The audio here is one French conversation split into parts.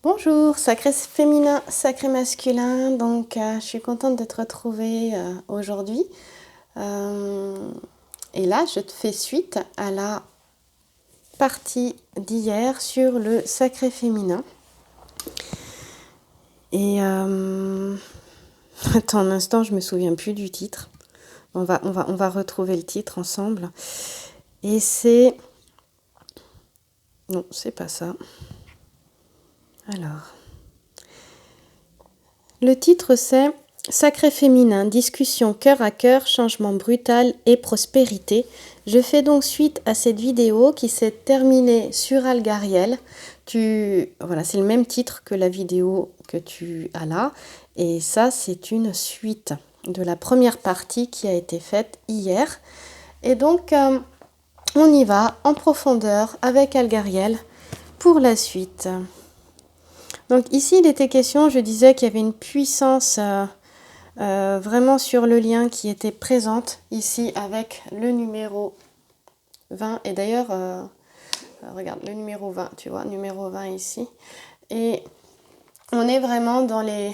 Bonjour, sacré féminin, sacré masculin. Donc, je suis contente de te retrouver aujourd'hui. Et là, je te fais suite à la partie d'hier sur le sacré féminin. Et attends un instant, je me souviens plus du titre. On va retrouver le titre ensemble. Et c'est... Non, c'est pas ça. Alors... Le titre c'est Sacré féminin, discussion cœur à cœur, changement brutal et prospérité. Je fais donc suite à cette vidéo qui s'est terminée sur Algariel. Voilà, c'est le même titre que la vidéo que tu as là. Et ça, c'est une suite de la première partie qui a été faite hier. Et donc, on y va en profondeur avec Algariel pour la suite. Donc ici, il était question, je disais qu'il y avait une puissance vraiment sur le lien qui était présente ici avec le numéro 20. Et d'ailleurs, regarde, le numéro 20, tu vois, numéro 20 ici. Et on est vraiment dans les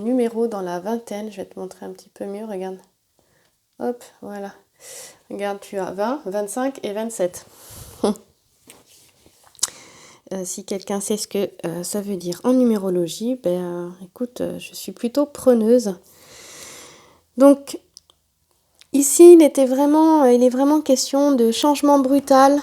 numéros, dans la vingtaine. Je vais te montrer un petit peu mieux, regarde. Hop, voilà. Regarde, tu as 20, 25 et 27. Si quelqu'un sait ce que ça veut dire en numérologie, écoute, je suis plutôt preneuse. Donc, ici, il est vraiment question de changement brutal,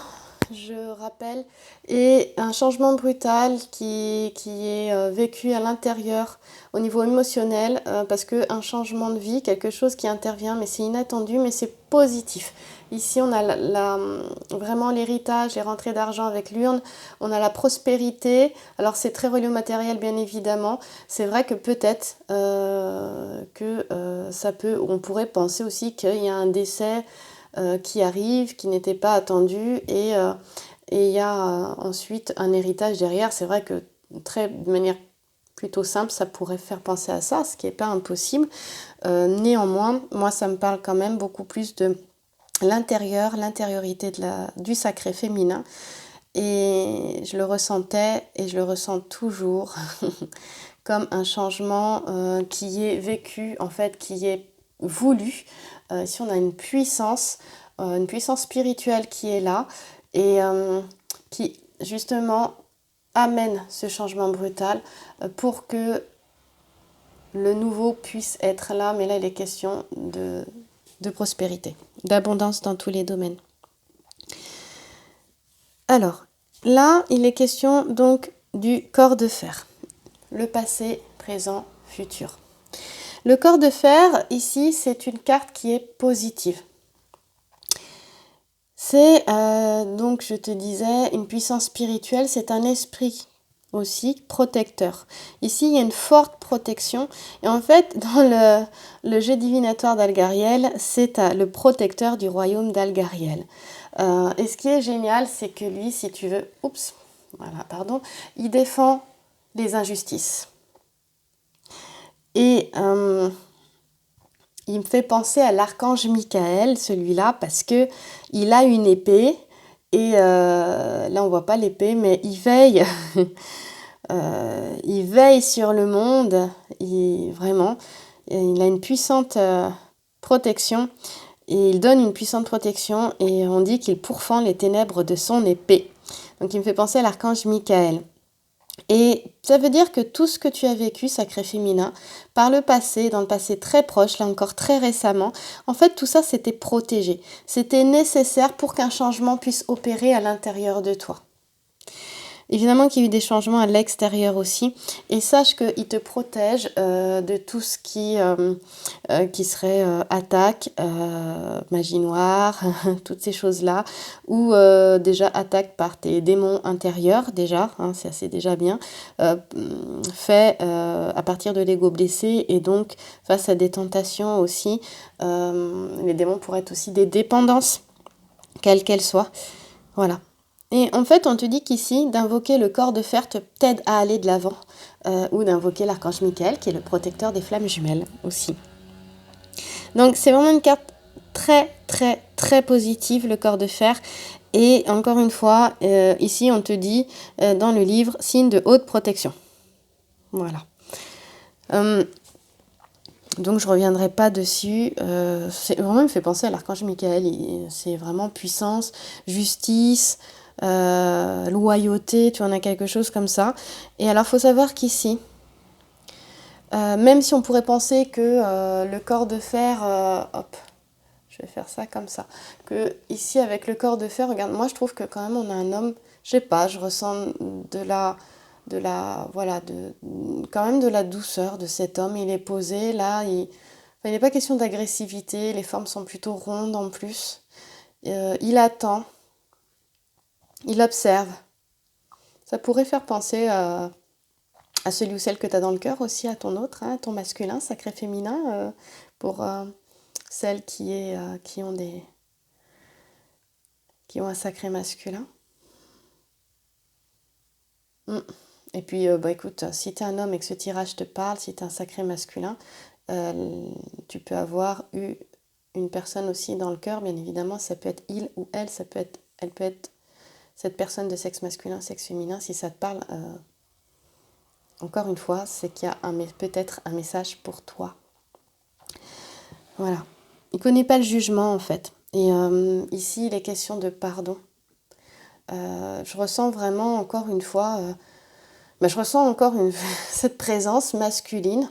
je rappelle, et un changement brutal qui est vécu à l'intérieur, au niveau émotionnel, parce qu'un changement de vie, quelque chose qui intervient, mais c'est inattendu, mais c'est positif. Ici, on a vraiment l'héritage, les rentrées d'argent avec l'urne, on a la prospérité. Alors, c'est très relié au matériel, bien évidemment. C'est vrai que peut-être on pourrait penser aussi qu'il y a un décès qui arrive, qui n'était pas attendu, et il y a ensuite un héritage derrière. C'est vrai que de manière plutôt simple, ça pourrait faire penser à ça, ce qui n'est pas impossible. Néanmoins, moi, ça me parle quand même beaucoup plus de l'intériorité du sacré féminin. Et je le ressentais et je le ressens toujours comme un changement qui est vécu, en fait, qui est voulu. Ici, on a une puissance spirituelle qui est là et qui, justement, amène ce changement brutal pour que le nouveau puisse être là. Mais là, il est question de prospérité, d'abondance dans tous les domaines. Alors, là, il est question donc du corps de fer. Le passé, présent, futur. Le corps de fer, ici, c'est une carte qui est positive. C'est, donc je te disais, une puissance spirituelle, c'est un esprit aussi protecteur. Ici, il y a une forte protection. Et en fait, dans le jeu divinatoire d'Algariel, c'est le protecteur du royaume d'Algariel. Et ce qui est génial, c'est que lui, si tu veux, il défend les injustices. Et il me fait penser à l'archange Michael, celui-là, parce que il a une épée. Et là, on voit pas l'épée, mais il veille. Il veille sur le monde. Il a une puissante protection. Et il donne une puissante protection. Et on dit qu'il pourfend les ténèbres de son épée. Donc, il me fait penser à l'archange Michael. Et ça veut dire que tout ce que tu as vécu, sacré féminin, par le passé, dans le passé très proche, là encore très récemment, en fait tout ça c'était protégé. C'était nécessaire pour qu'un changement puisse opérer à l'intérieur de toi. Évidemment qu'il y a eu des changements à l'extérieur aussi. Et sache qu'il te protège de tout ce qui serait attaque, magie noire, toutes ces choses-là. Ou déjà attaque par tes démons intérieurs, déjà, c'est assez déjà bien. Fait à partir de l'ego blessé et donc face à des tentations aussi. Les démons pourraient être aussi des dépendances, quelles qu'elles soient. Voilà. Et en fait, on te dit qu'ici, d'invoquer le corps de fer t'aide à aller de l'avant, ou d'invoquer l'archange Michael, qui est le protecteur des flammes jumelles aussi. Donc, c'est vraiment une carte très, très, très positive, le corps de fer. Et encore une fois, ici on te dit dans le livre, signe de haute protection. Voilà. Donc je reviendrai pas dessus. C'est vraiment, il me fait penser à l'archange Michael. C'est vraiment puissance, justice, loyauté. Tu en as quelque chose comme ça. Et alors, faut savoir qu'ici, même si on pourrait penser que le corps de fer, hop, je vais faire ça comme ça. Que ici, avec le corps de fer, regarde, moi je trouve que quand même on a un homme, je sais pas, je ressens voilà, quand même de la douceur de cet homme. Il est posé là, enfin, il n'est pas question d'agressivité, les formes sont plutôt rondes en plus. Il attend, il observe. Ça pourrait faire penser à celui ou celle que tu as dans le cœur aussi, à ton autre, hein, ton masculin, sacré féminin, pour celles qui ont un sacré masculin. Mm. Et puis, bah, écoute, si tu es un homme et que ce tirage te parle, si tu es un sacré masculin, tu peux avoir eu une personne aussi dans le cœur, bien évidemment, ça peut être il ou elle, elle peut être cette personne de sexe masculin, sexe féminin, si ça te parle, encore une fois, c'est qu'il y a peut-être un message pour toi. Voilà. Il ne connaît pas le jugement, en fait. Et ici, il est question de pardon. Je ressens vraiment, encore une fois, je ressens encore cette présence masculine.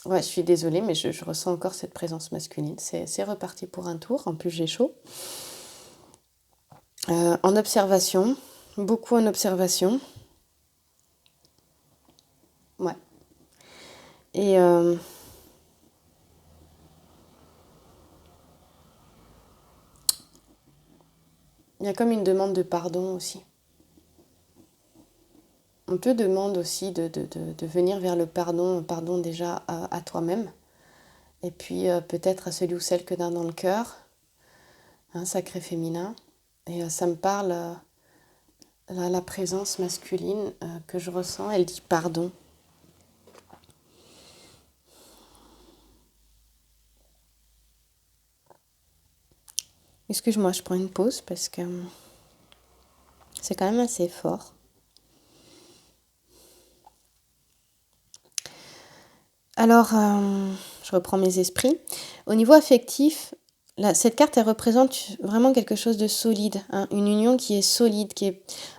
Ouais, je suis désolée, mais je ressens encore cette présence masculine. C'est reparti pour un tour. En plus, j'ai chaud. En observation, beaucoup en observation. Ouais. Et il y a comme une demande de pardon aussi. On te demande aussi de venir vers le pardon déjà à toi-même. Et puis peut-être à celui ou celle que tu as dans le cœur, un sacré féminin. Et ça me parle, la présence masculine que je ressens, elle dit pardon. Excuse-moi, je prends une pause parce que c'est quand même assez fort. Alors, je reprends mes esprits. Au niveau affectif, cette carte, elle représente vraiment quelque chose de solide, hein, une union qui est solide,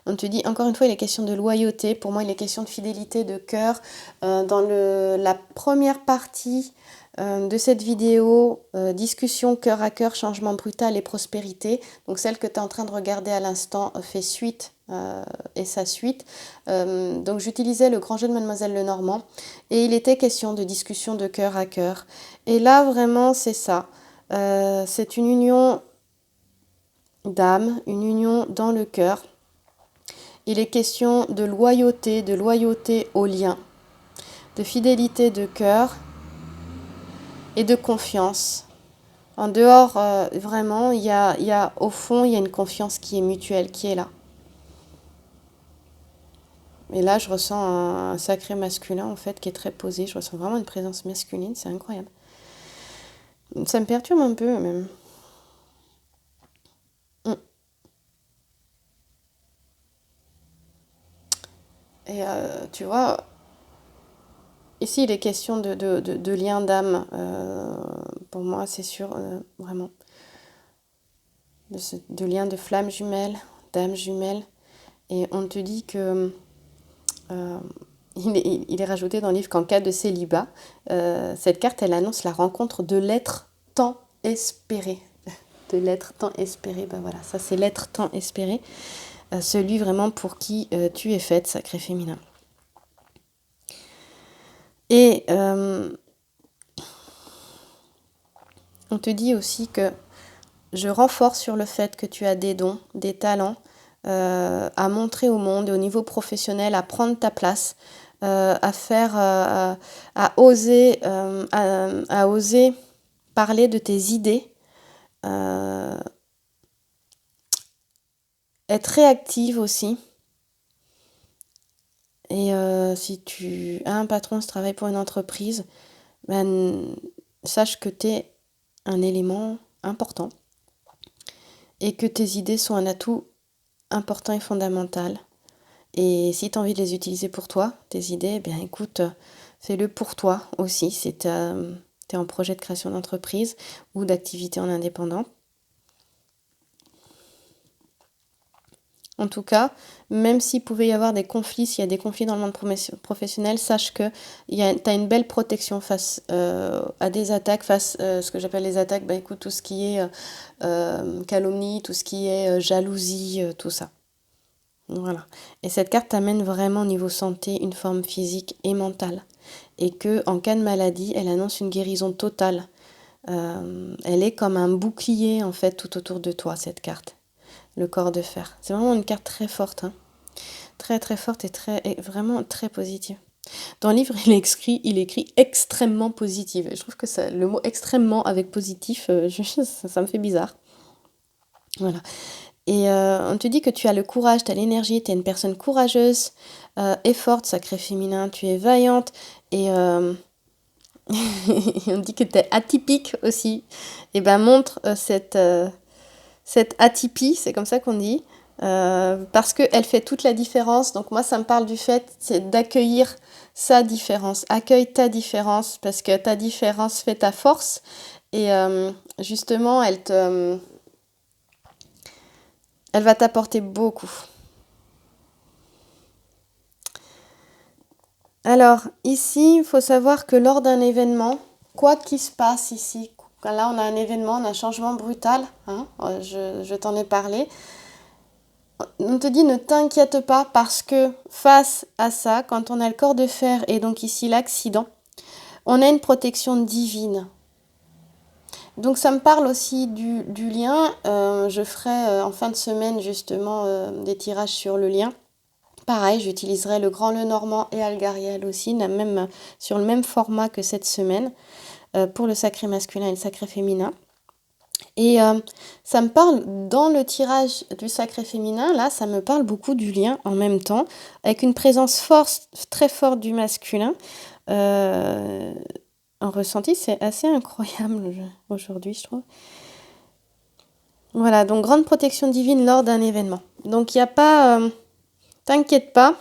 on te dit, encore une fois, il est question de loyauté, pour moi, il est question de fidélité, de cœur. Dans la première partie de cette vidéo, discussion cœur à cœur, changement brutal et prospérité, donc celle que tu es en train de regarder à l'instant fait suite et sa suite. Donc j'utilisais le grand jeu de Mademoiselle Lenormand et il était question de discussion de cœur à cœur. Et là vraiment c'est ça. C'est une union d'âme, une union dans le cœur. Il est question de loyauté au lien, de fidélité de cœur et de confiance. En dehors, vraiment, au fond, il y a une confiance qui est mutuelle, qui est là. Et là, je ressens un sacré masculin, en fait, qui est très posé. Je ressens vraiment une présence masculine, c'est incroyable. Ça me perturbe un peu, même. Et tu vois, ici, il est question de lien d'âme. Pour moi, c'est sûr, vraiment. De lien de flamme jumelle, d'âme jumelle. Et on te dit que... il est rajouté dans le livre qu'en cas de célibat, cette carte, elle annonce la rencontre de l'être tant espéré. De l'être tant espéré, ben voilà, ça c'est l'être tant espéré. Celui vraiment pour qui tu es faite, sacré féminin. Et on te dit aussi que je renforce sur le fait que tu as des dons, des talents à montrer au monde et au niveau professionnel, à prendre ta place, à faire, à oser parler de tes idées, être réactive aussi. Et si tu as un patron, si tu travailles pour une entreprise, sache que tu es un élément important. et que tes idées sont un atout important et fondamental. Et si tu as envie de les utiliser pour toi, tes idées, eh bien écoute, fais-le pour toi aussi, si tu es en projet de création d'entreprise ou d'activité en indépendant. En tout cas, même s'il pouvait y avoir des conflits, s'il y a des conflits dans le monde professionnel, sache que tu as une belle protection face à des attaques, face à ce que j'appelle les attaques, bah écoute, tout ce qui est calomnie, tout ce qui est jalousie, tout ça. Voilà. Et cette carte t'amène vraiment au niveau santé une forme physique et mentale. Et que en cas de maladie, elle annonce une guérison totale. Elle est comme un bouclier en fait tout autour de toi, cette carte. Le corps de fer. C'est vraiment une carte très forte, hein. Très très forte et vraiment très positive. Dans le livre, il écrit extrêmement positive. Je trouve que le mot extrêmement avec positif, ça me fait bizarre. Voilà. Et on te dit que tu as le courage, tu as l'énergie, tu es une personne courageuse et forte, sacré féminin, tu es vaillante et on dit que tu es atypique aussi. Et ben montre cette atypie, c'est comme ça qu'on dit, parce qu'elle fait toute la différence. Donc moi, ça me parle du fait c'est d'accueillir sa différence. Accueille ta différence, parce que ta différence fait ta force. Et justement, elle va t'apporter beaucoup. Alors, ici, il faut savoir que lors d'un événement, quoi qu'il se passe ici, là on a un événement, on a un changement brutal, hein, je t'en ai parlé, on te dit ne t'inquiète pas parce que face à ça, quand on a le corps de fer et donc ici l'accident, on a une protection divine. Donc ça me parle aussi du lien, je ferai en fin de semaine justement des tirages sur le lien. Pareil, j'utiliserai le grand le normand et Algariel aussi, sur le même format que cette semaine, pour le sacré masculin et le sacré féminin. Et ça me parle, dans le tirage du sacré féminin, là, ça me parle beaucoup du lien en même temps, avec une présence forte, très forte du masculin. En ressenti, c'est assez incroyable aujourd'hui, je trouve. Voilà, donc grande protection divine lors d'un événement. Donc il n'y a pas... t'inquiète pas,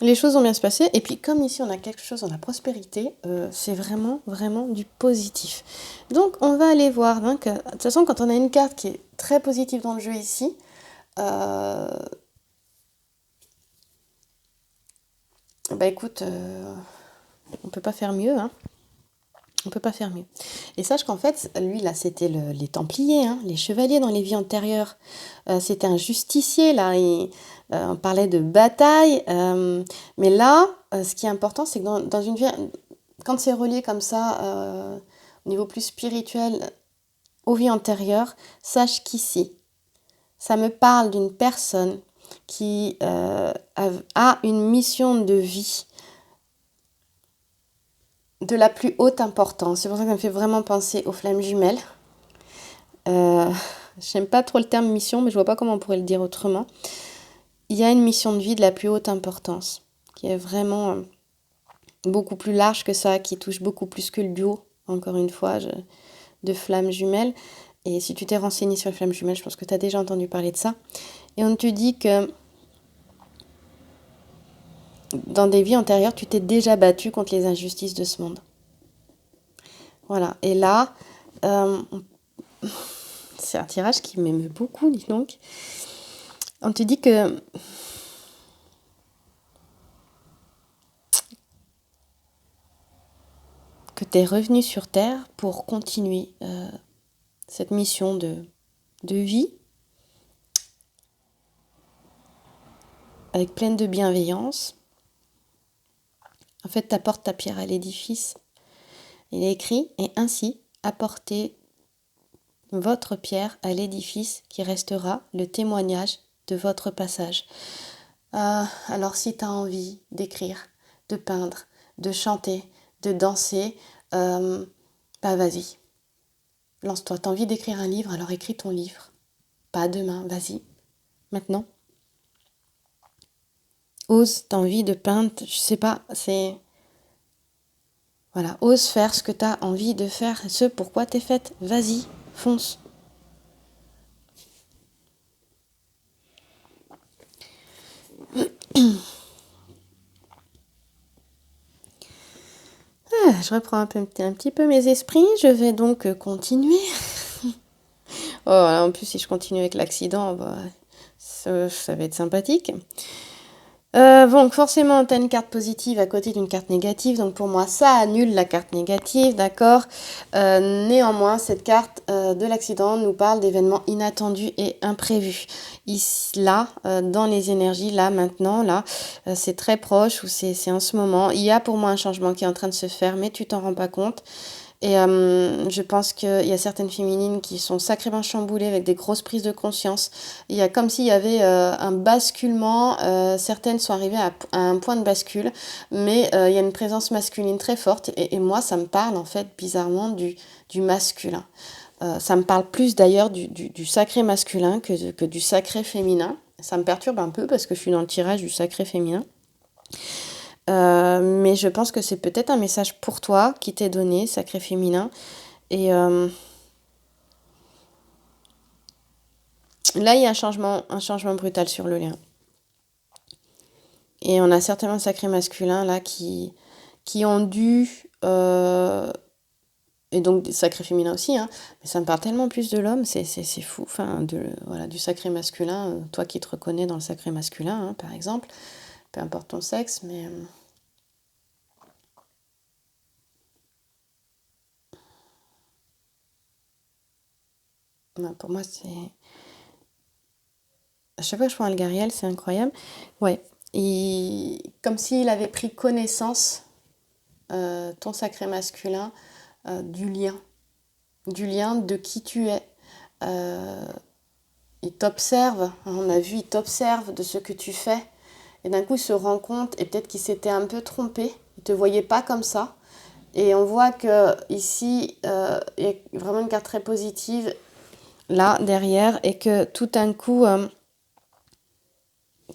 les choses vont bien se passer. Et puis comme ici on a quelque chose dans la prospérité, c'est vraiment, vraiment du positif. Donc on va aller voir. Donc, de toute façon, quand on a une carte qui est très positive dans le jeu ici, bah écoute, on peut pas faire mieux, hein. On peut pas faire mieux. Et sache qu'en fait, lui là, c'était les Templiers, hein, les chevaliers dans les vies antérieures. C'était un justicier là. On parlait de bataille, mais là, ce qui est important, c'est que dans une vie, quand c'est relié comme ça, au niveau plus spirituel, aux vies antérieures, sache qu'ici, ça me parle d'une personne qui a une mission de vie de la plus haute importance. C'est pour ça que ça me fait vraiment penser aux flammes jumelles. J'aime pas trop le terme mission, mais je vois pas comment on pourrait le dire autrement. Il y a une mission de vie de la plus haute importance, qui est vraiment beaucoup plus large que ça, qui touche beaucoup plus que le duo, encore une fois, de flammes jumelles. Et si tu t'es renseigné sur les flammes jumelles, je pense que tu as déjà entendu parler de ça. Et on te dit que dans des vies antérieures, tu t'es déjà battu contre les injustices de ce monde. Voilà. Et là, c'est un tirage qui m'aime beaucoup, dis donc. On te dit que tu es revenu sur Terre pour continuer cette mission de vie avec pleine de bienveillance. En fait, tu apportes ta pierre à l'édifice. Il est écrit « Et ainsi, apportez votre pierre à l'édifice qui restera le témoignage de votre passage. » Alors si tu as envie d'écrire, de peindre, de chanter, de danser, bah vas-y. Lance-toi. T'as envie d'écrire un livre, alors écris ton livre. Pas demain, vas-y. Maintenant. Ose, t'as envie de peindre, je sais pas, c'est... Voilà, ose faire ce que t'as envie de faire, ce pourquoi t'es faite. Vas-y, fonce. Je reprends un petit peu mes esprits. Je vais donc continuer. Oh, en plus, si je continue avec l'accident, bah, ça va être sympathique. Donc forcément, tu as une carte positive à côté d'une carte négative. Donc pour moi, ça annule la carte négative, d'accord. Néanmoins, cette carte de l'accident nous parle d'événements inattendus et imprévus. Ici, là, dans les énergies, là, maintenant, là, c'est très proche ou c'est en ce moment. Il y a pour moi un changement qui est en train de se faire, mais tu t'en rends pas compte. Et je pense qu'il y a certaines féminines qui sont sacrément chamboulées avec des grosses prises de conscience. Il y a comme s'il y avait un basculement. Certaines sont arrivées à un point de bascule, mais il y a une présence masculine très forte. Et moi, ça me parle en fait bizarrement du masculin. Ça me parle plus d'ailleurs du sacré masculin que du sacré féminin. Ça me perturbe un peu parce que je suis dans le tirage du sacré féminin. Mais je pense que c'est peut-être un message pour toi qui t'est donné, sacré féminin. Et là, il y a un changement brutal sur le lien. Et on a certainement le sacré masculin là qui ont dû... et donc des sacrés féminins aussi, hein, mais ça me parle tellement plus de l'homme, c'est fou. Enfin, voilà, du sacré masculin, toi qui te reconnais dans le sacré masculin, hein, par exemple, peu importe ton sexe, mais... pour moi, c'est... À chaque fois que je prends un Gariel, c'est incroyable. Ouais, comme s'il avait pris connaissance, ton sacré masculin, du lien de qui tu es. Il t'observe, on a vu, il t'observe de ce que tu fais. Et d'un coup, il se rend compte, et peut-être qu'il s'était un peu trompé, il ne te voyait pas comme ça. Et on voit que ici, il y a vraiment une carte très positive, là, derrière, et que tout d'un coup...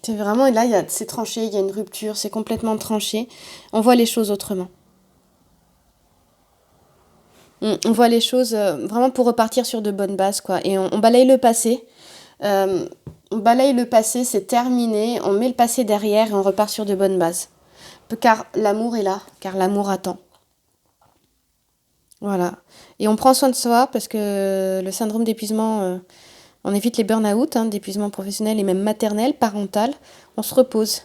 c'est vraiment, là, c'est tranché, il y a une rupture, c'est complètement tranché. On voit les choses autrement. On voit les choses vraiment pour repartir sur de bonnes bases, quoi. Et on balaye le passé. On balaye le passé, c'est terminé. On met le passé derrière et on repart sur de bonnes bases. Car l'amour est là, car l'amour attend. Voilà. Et on prend soin de soi parce que le syndrome d'épuisement, on évite les burn-out, hein, d'épuisement professionnel et même maternel, parental. On se repose.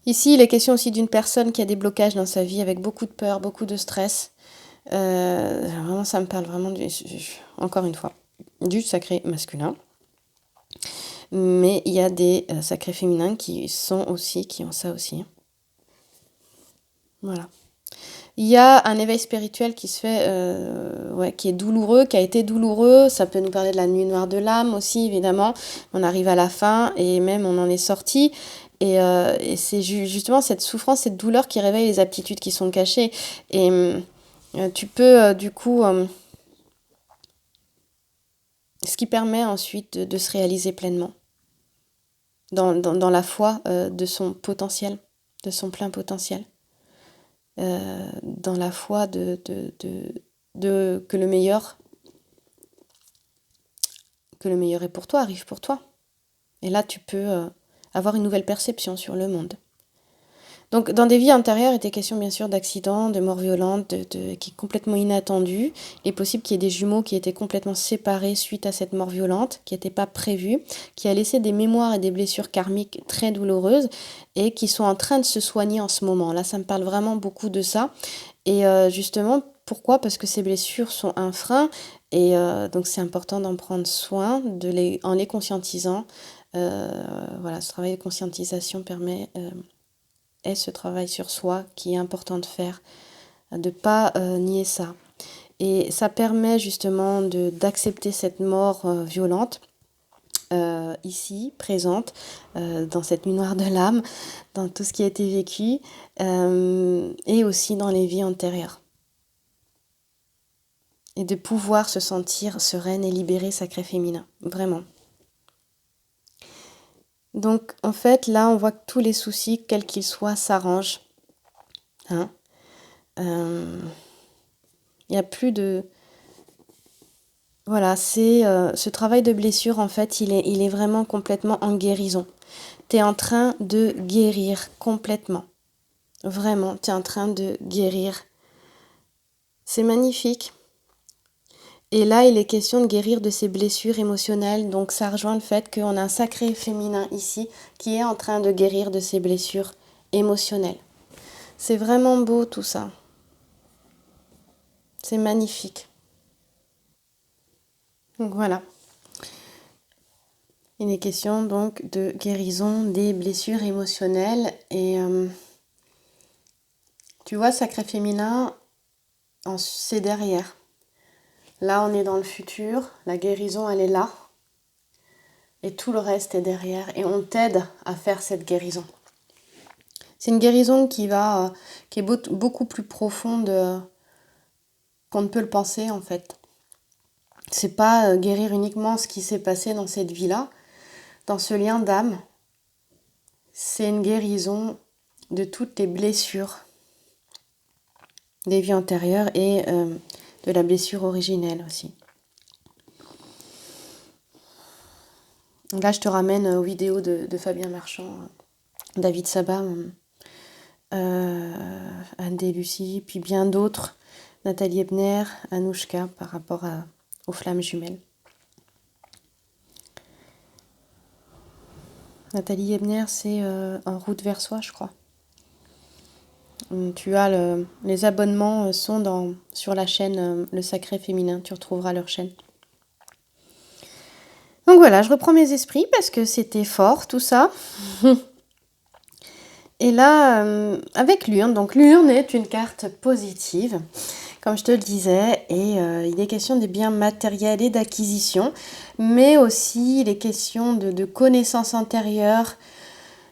Ici, il est question aussi d'une personne qui a des blocages dans sa vie avec beaucoup de peur, beaucoup de stress. Vraiment, ça me parle vraiment, encore une fois, du sacré masculin. Mais il y a des sacrés féminins qui ont ça aussi. Voilà. Il y a un éveil spirituel qui se fait, qui est douloureux, qui a été douloureux. Ça peut nous parler de la nuit noire de l'âme aussi, évidemment. On arrive à la fin et même on en est sorti. Et c'est justement cette souffrance, cette douleur qui réveille les aptitudes qui sont cachées. Et tu peux, du coup, ce qui permet ensuite de se réaliser pleinement dans la foi de son potentiel, de son plein potentiel. Dans la foi que le meilleur est pour toi, arrive pour toi. Et là, tu peux avoir une nouvelle perception sur le monde. Donc, dans des vies antérieures, il était question bien sûr d'accidents, de morts violentes, qui est complètement inattendu. Il est possible qu'il y ait des jumeaux qui étaient complètement séparés suite à cette mort violente, qui n'était pas prévue, qui a laissé des mémoires et des blessures karmiques très douloureuses et qui sont en train de se soigner en ce moment. Là, ça me parle vraiment beaucoup de ça. Et justement, pourquoi ? Parce que ces blessures sont un frein et donc c'est important d'en prendre soin en les conscientisant. Voilà, ce travail de conscientisation permet... est ce travail sur soi qui est important de faire, de ne pas nier ça. Et ça permet justement d'accepter cette mort violente, ici, présente, dans cette nuit noire de l'âme, dans tout ce qui a été vécu, et aussi dans les vies antérieures. Et de pouvoir se sentir sereine et libérée, sacré féminin, vraiment. Donc, en fait, là, on voit que tous les soucis, quels qu'ils soient, s'arrangent. Hein, il n'y a plus de... Voilà, c'est ce travail de blessure, en fait, il est vraiment complètement en guérison. Tu es en train de guérir complètement. Vraiment, tu es en train de guérir. C'est magnifique. Et là, il est question de guérir de ces blessures émotionnelles. Donc ça rejoint le fait qu'on a un sacré féminin ici qui est en train de guérir de ces blessures émotionnelles. C'est vraiment beau tout ça. C'est magnifique. Donc voilà. Il est question donc de guérison des blessures émotionnelles. Et tu vois, sacré féminin, c'est derrière. Là, on est dans le futur. La guérison, elle est là. Et tout le reste est derrière. Et on t'aide à faire cette guérison. C'est une guérison qui est beaucoup plus profonde qu'on ne peut le penser, en fait. C'est pas guérir uniquement ce qui s'est passé dans cette vie-là, dans ce lien d'âme. C'est une guérison de toutes les blessures des vies antérieures et de la blessure originelle aussi. Là, je te ramène aux vidéos de Fabien Marchand, David Sabat, Anne Delucy, puis bien d'autres, Nathalie Ebner, Anouchka, par rapport aux flammes jumelles. Nathalie Ebner, c'est En route vers soi, je crois. Tu as les abonnements sont sur la chaîne Le Sacré Féminin, tu retrouveras leur chaîne. Donc voilà, je reprends mes esprits parce que c'était fort tout ça. Et là, avec l'urne, donc l'urne est une carte positive, comme je te le disais, et il est question des biens matériels et d'acquisition, mais aussi il est question de connaissances antérieures,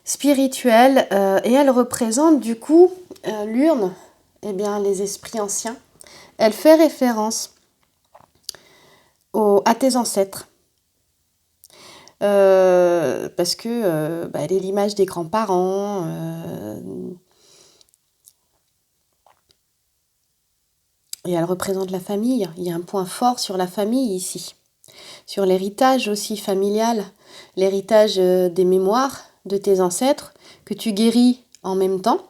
spirituelles, et elle représente du coup l'urne, eh bien les esprits anciens. Elle fait référence à tes ancêtres. Parce que elle est l'image des grands-parents. Et elle représente la famille. Il y a un point fort sur la famille ici. Sur l'héritage aussi familial. L'héritage des mémoires de tes ancêtres que tu guéris en même temps.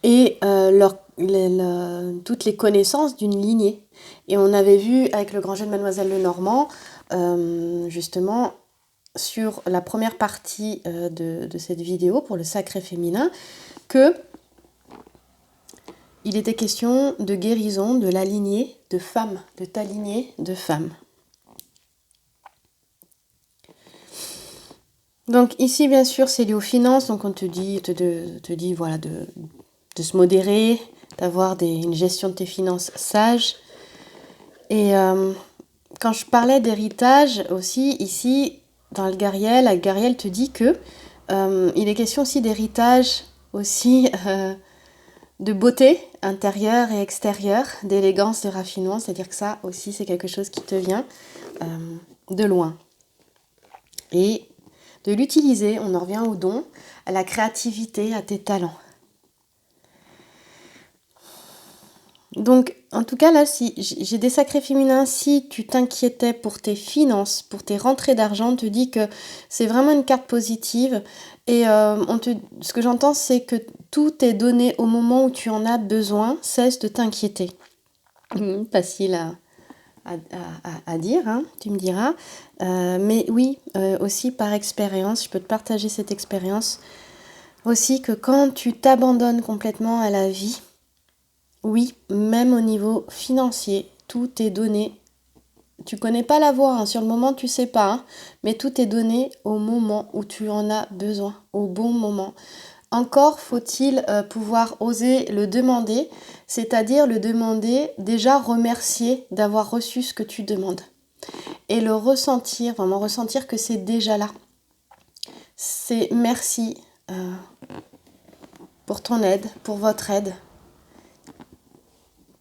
Et toutes les connaissances d'une lignée. Et on avait vu avec le grand jeu de Mademoiselle Lenormand, justement, sur la première partie de cette vidéo pour le sacré féminin, que il était question de guérison de la lignée de femmes, de ta lignée de femmes. Donc ici, bien sûr, c'est lié aux finances, donc on te dit voilà, de se modérer, d'avoir une gestion de tes finances sage. Et quand je parlais d'héritage aussi, ici, dans le Gariel te dit que il est question aussi d'héritage, aussi de beauté intérieure et extérieure, d'élégance, de raffinement, c'est-à-dire que ça aussi c'est quelque chose qui te vient de loin. Et de l'utiliser, on en revient au don, à la créativité, à tes talents. Donc, en tout cas, là, si j'ai des sacrés féminins, si tu t'inquiétais pour tes finances, pour tes rentrées d'argent, on te dit que c'est vraiment une carte positive. Et ce que j'entends, c'est que tout est donné au moment où tu en as besoin. Cesse de t'inquiéter. Facile à dire, hein, tu me diras. Mais oui, aussi par expérience, je peux te partager cette expérience. Aussi que quand tu t'abandonnes complètement à la vie, oui, même au niveau financier, tout est donné. Tu connais pas la voie, hein, sur le moment tu sais pas, hein, mais tout est donné au moment où tu en as besoin, au bon moment. Encore faut-il pouvoir oser le demander, c'est-à-dire le demander, déjà remercier d'avoir reçu ce que tu demandes. Et le ressentir, vraiment ressentir que c'est déjà là. C'est merci pour ton aide, pour votre aide.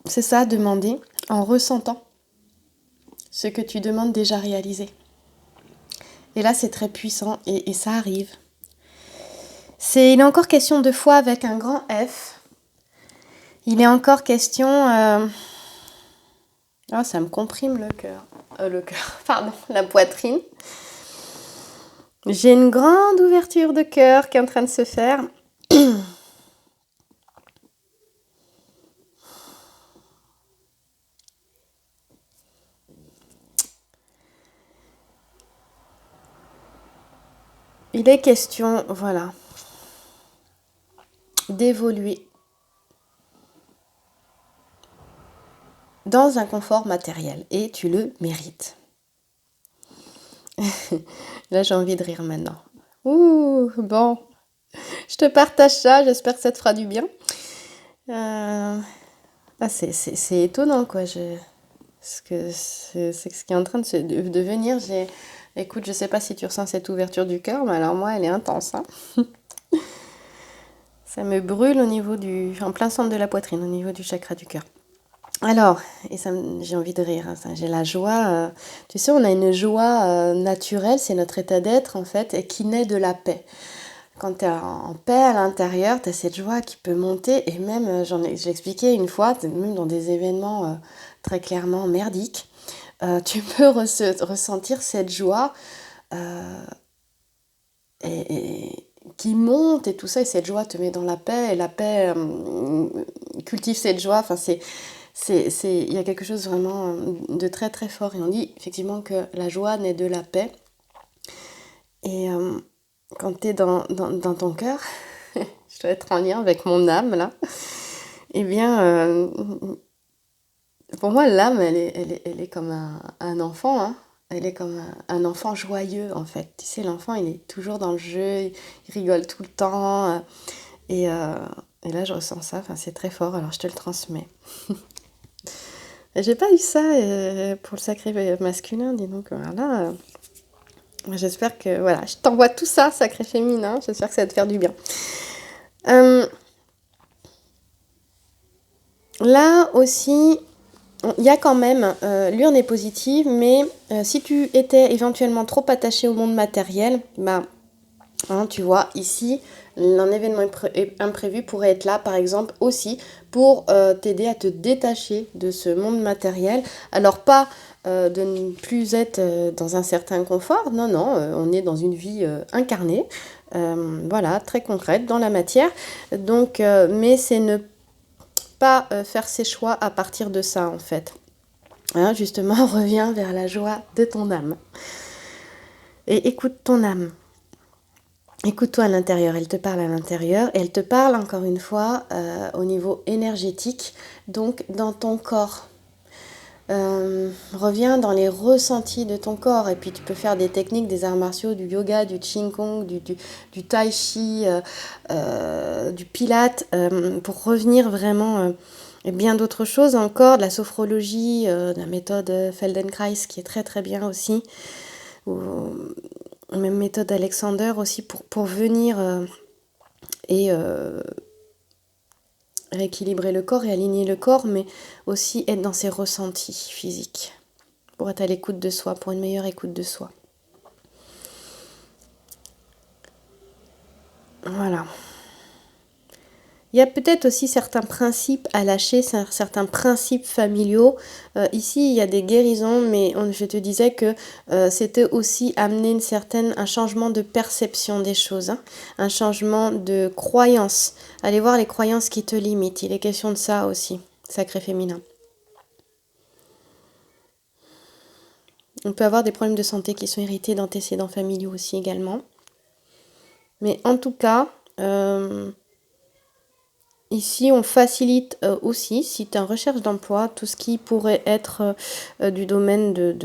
C'est ça, demander en ressentant ce que tu demandes déjà réalisé. Et là, c'est très puissant et ça arrive. Il est encore question de foi avec un grand F. Il est encore question Ah, ça me comprime le cœur. Le cœur, pardon, la poitrine. J'ai une grande ouverture de cœur qui est en train de se faire. Il est question, voilà, d'évoluer dans un confort matériel et tu le mérites. Là, j'ai envie de rire maintenant. Ouh, bon, je te partage ça, j'espère que ça te fera du bien. Ah, c'est étonnant, quoi. C'est ce qui est en train de venir. Écoute, je sais pas si tu ressens cette ouverture du cœur, mais alors moi, elle est intense, hein. Ça me brûle en plein centre de la poitrine, au niveau du chakra du cœur. Alors, j'ai envie de rire, hein, j'ai la joie. Tu sais, on a une joie naturelle, c'est notre état d'être en fait, et qui naît de la paix. Quand tu es en paix à l'intérieur, tu as cette joie qui peut monter, et même, j'ai expliqué une fois, même dans des événements très clairement merdiques, tu peux ressentir cette joie qui monte et tout ça, et cette joie te met dans la paix, et la paix cultive cette joie. Enfin, il y a quelque chose vraiment de très très fort. Et on dit effectivement que la joie naît de la paix. Et quand tu es dans ton cœur, je dois être en lien avec mon âme là, eh bien, pour moi, l'âme, elle est comme un enfant, hein. Elle est comme un enfant joyeux, en fait. Tu sais, l'enfant, il est toujours dans le jeu, il rigole tout le temps. Et, euh, et là, je ressens ça, enfin, c'est très fort, alors je te le transmets. J'ai pas eu ça pour le sacré masculin, dis donc. Voilà. J'espère que, voilà, je t'envoie tout ça, sacré féminin. J'espère que ça va te faire du bien. Là aussi, il y a quand même, l'urne est positive, mais si tu étais éventuellement trop attaché au monde matériel, bah, hein, tu vois, ici, un événement imprévu pourrait être là, par exemple, aussi pour t'aider à te détacher de ce monde matériel. Alors, pas de ne plus être dans un certain confort, non, non, on est dans une vie incarnée, voilà, très concrète, dans la matière. Donc, mais c'est ne pas faire ses choix à partir de ça, en fait. Hein, justement, reviens vers la joie de ton âme. Et écoute ton âme. Écoute-toi à l'intérieur, elle te parle à l'intérieur, et elle te parle encore une fois au niveau énergétique, donc dans ton corps. Reviens dans les ressentis de ton corps, et puis tu peux faire des techniques, des arts martiaux, du yoga, du qigong, du tai chi, du pilate, pour revenir vraiment et bien d'autres choses encore, de la sophrologie, de la méthode Feldenkrais qui est très très bien aussi, ou même méthode Alexander aussi pour venir et rééquilibrer le corps et aligner le corps, mais aussi être dans ses ressentis physiques, pour être à l'écoute de soi, pour une meilleure écoute de soi. Voilà. Il y a peut-être aussi certains principes à lâcher, certains principes familiaux. Ici, il y a des guérisons, mais je te disais que c'était aussi amener un changement de perception des choses, hein, un changement de croyance. Aller voir les croyances qui te limitent. Il est question de ça aussi, sacré féminin. On peut avoir des problèmes de santé qui sont hérités d'antécédents familiaux aussi également. Mais en tout cas, ici, on facilite aussi, si tu es en recherche d'emploi, tout ce qui pourrait être du domaine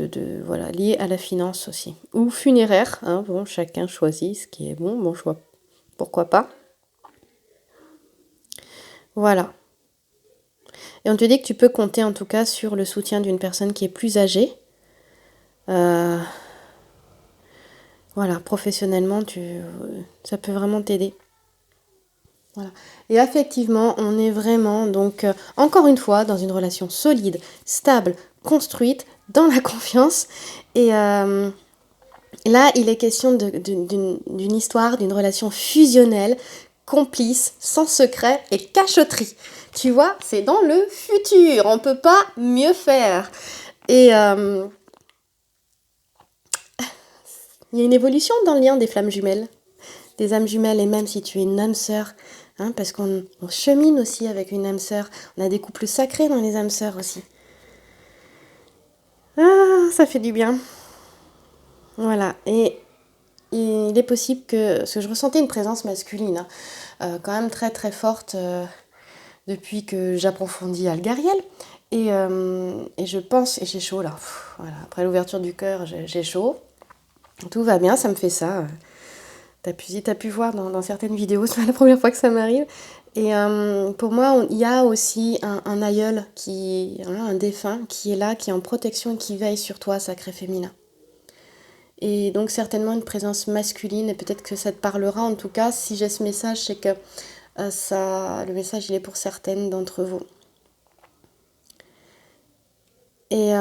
voilà, lié à la finance aussi. Ou funéraire, hein, bon, chacun choisit ce qui est bon choix. Pourquoi pas. Voilà. Et on te dit que tu peux compter en tout cas sur le soutien d'une personne qui est plus âgée. Voilà, professionnellement, ça peut vraiment t'aider. Voilà. Et affectivement, on est vraiment, donc, encore une fois, dans une relation solide, stable, construite, dans la confiance. Et là, il est question d'une histoire, d'une relation fusionnelle, complices, sans secret et cachotterie. Tu vois, c'est dans le futur, on peut pas mieux faire. Et il y a une évolution dans le lien des flammes jumelles, des âmes jumelles, et même si tu es une âme sœur, hein, parce qu'on chemine aussi avec une âme sœur. On a des couples sacrés dans les âmes sœurs aussi. Ah, ça fait du bien. Voilà, et il est possible que... Parce que je ressentais une présence masculine, hein, quand même très très forte depuis que j'approfondis Algariel. Et je pense, et j'ai chaud là, voilà, après l'ouverture du cœur, j'ai chaud. Tout va bien, ça me fait ça. Si t'as pu voir dans certaines vidéos, c'est pas la première fois que ça m'arrive. Et pour moi, il y a aussi un aïeul, un défunt, qui est là, qui est en protection et qui veille sur toi, sacré féminin. Et donc certainement une présence masculine, et peut-être que ça te parlera. En tout cas, si j'ai ce message, c'est que le message, il est pour certaines d'entre vous. Et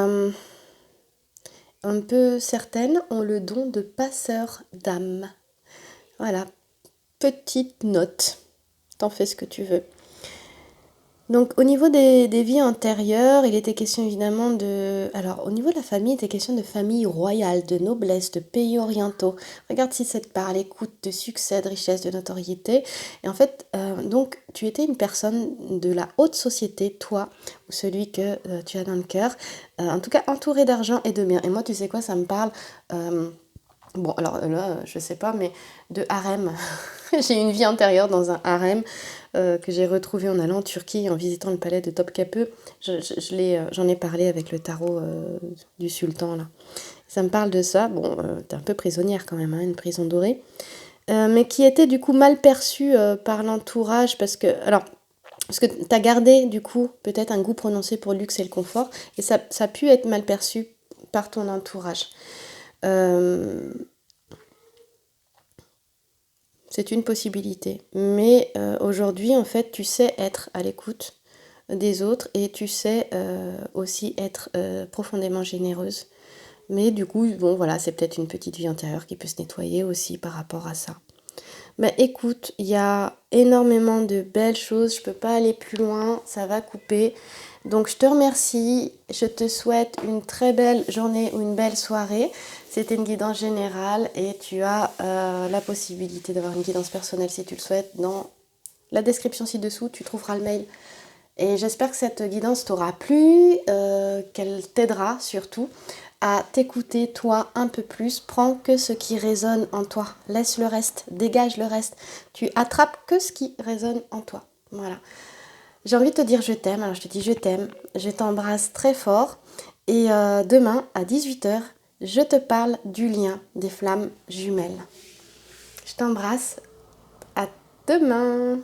un peu certaines ont le don de passeur d'âme. Voilà, petite note. T'en fais ce que tu veux. Donc au niveau des vies antérieures, il était question évidemment de... Alors au niveau de la famille, il était question de famille royale, de noblesse, de pays orientaux. Regarde si ça te parle, écoute, de succès, de richesse, de notoriété. Et en fait, donc tu étais une personne de la haute société, toi, ou celui que tu as dans le cœur. En tout cas, entouré d'argent et de biens. Et moi, tu sais quoi, ça me parle... Bon, alors là, je sais pas, mais de harem. J'ai une vie antérieure dans un harem que j'ai retrouvé en allant en Turquie, en visitant le palais de Topkapı. J'en ai parlé avec le tarot du sultan, là. Ça me parle de ça. Bon, t'es un peu prisonnière quand même, hein, une prison dorée. Mais qui était du coup mal perçue par l'entourage parce que t'as gardé du coup peut-être un goût prononcé pour le luxe et le confort, et ça a pu être mal perçu par ton entourage. C'est une possibilité. Mais aujourd'hui, en fait, tu sais être à l'écoute des autres et tu sais aussi être profondément généreuse. Mais du coup, bon, voilà, c'est peut-être une petite vie intérieure qui peut se nettoyer aussi par rapport à ça. Mais écoute, il y a énormément de belles choses. Je peux pas aller plus loin, ça va couper. Donc je te remercie, je te souhaite une très belle journée ou une belle soirée. C'était une guidance générale et tu as la possibilité d'avoir une guidance personnelle si tu le souhaites. Dans la description ci-dessous, tu trouveras le mail. Et j'espère que cette guidance t'aura plu, qu'elle t'aidera surtout à t'écouter toi un peu plus. Prends que ce qui résonne en toi. Laisse le reste, dégage le reste. Tu attrapes que ce qui résonne en toi. Voilà. J'ai envie de te dire je t'aime, alors je te dis je t'aime, je t'embrasse très fort et demain à 18h, je te parle du lien des flammes jumelles. Je t'embrasse, à demain.